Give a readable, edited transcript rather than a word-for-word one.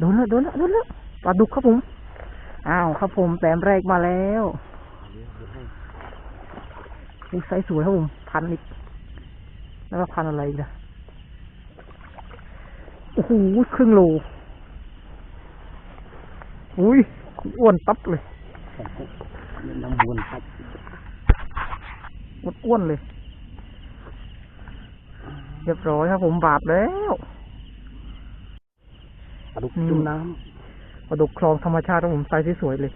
โดนแล้วปลาดุกครับผมอ้าวครับผมแต้มแรกมาแล้วไซส์สวยครับผมพันอีกแล้วก็พันอะไรอีกนะโอ้โหครึ่งโลอุ้ยอ้วนตับเลยน้ำวนครับอ้วนเลยเรียบร้อยครับผมบาดแล้วปลาดุกจุ่มน้ำปลาดุกคลองธรรมชาติครับผมไซส์สวยเลย